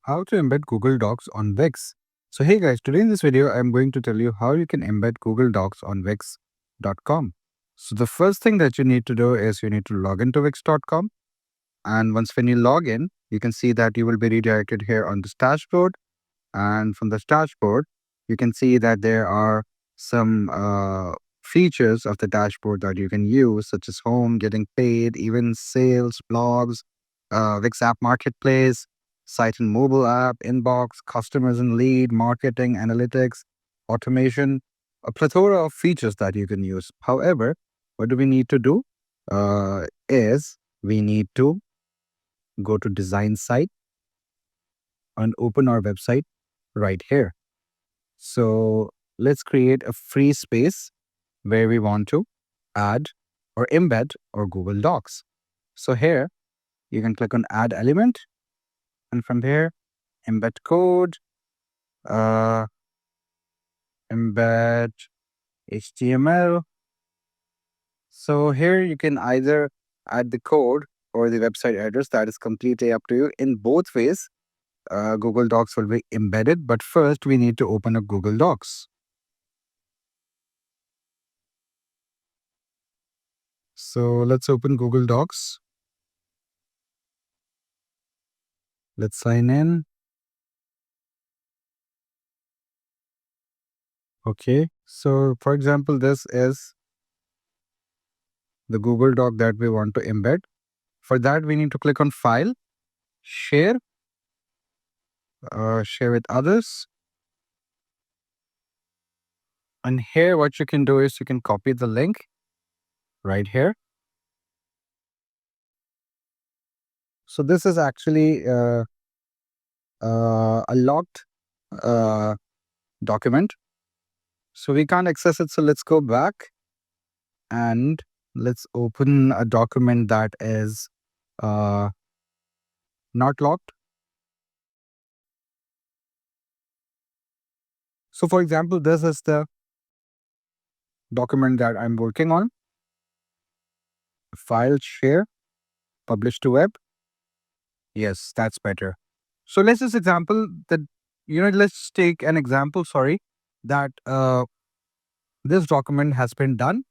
How to embed Google Docs on Wix. So hey guys, today in this video, I'm going to tell you how you can embed Google Docs on Wix.com. So the first thing that you need to do is you need to log into Wix.com. And when you log in, you can see that you will be redirected here on this dashboard. And from this dashboard, you can see that there are some features of the dashboard that you can use, such as home, getting paid, even sales, blogs, Wix app marketplace, site and mobile app, inbox, customers and lead, marketing, analytics, automation, a plethora of features that you can use. However, what do we need to do is we need to go to design site and open our website right here. So let's create a free space where we want to add or embed our Google Docs. So here you can click on add element, and from there embed code, embed HTML. So here you can either add the code or the website address. That is completely up to you. In both ways, Google Docs will be embedded, but first we need to open up Google Docs. So let's open Google Docs. Let's sign in. Okay, so for example, this is the Google Doc that we want to embed. For that, we need to click on File, Share, Share with others. And here, what you can do is you can copy the link right here. So this is actually a locked document. So we can't access it. So let's go back and let's open a document that is not locked. So for example, this is the document that I'm working on. File, share, publish to web. Yes, that's better. So let's just example that, let's take an example, that this document has been done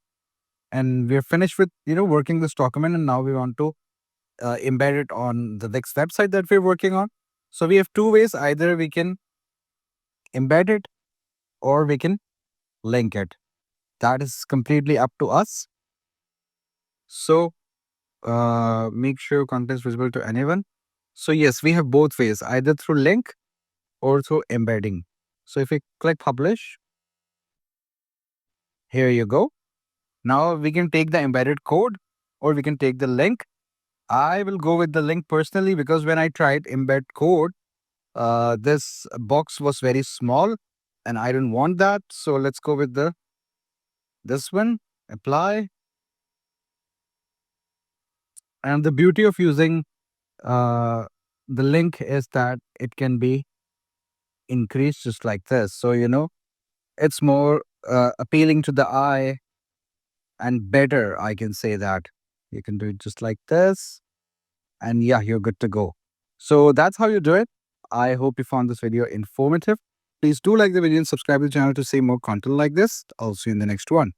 and we're finished with, working this document, and now we want to embed it on the next website that we're working on. So we have two ways. Either we can embed it or we can link it. That is completely up to us. So make sure content is visible to anyone. So yes, we have both ways, either through link or through embedding. So if we click publish, here you go. Now we can take the embedded code or we can take the link. I will go with the link personally because when I tried embed code, this box was very small and I don't want that. So let's go with this one, apply. And the beauty of using the link is that it can be increased just like this. So, it's more appealing to the eye and better, I can say that. You can do it just like this. And yeah, you're good to go. So that's how you do it. I hope you found this video informative. Please do like the video and subscribe to the channel to see more content like this. I'll see you in the next one.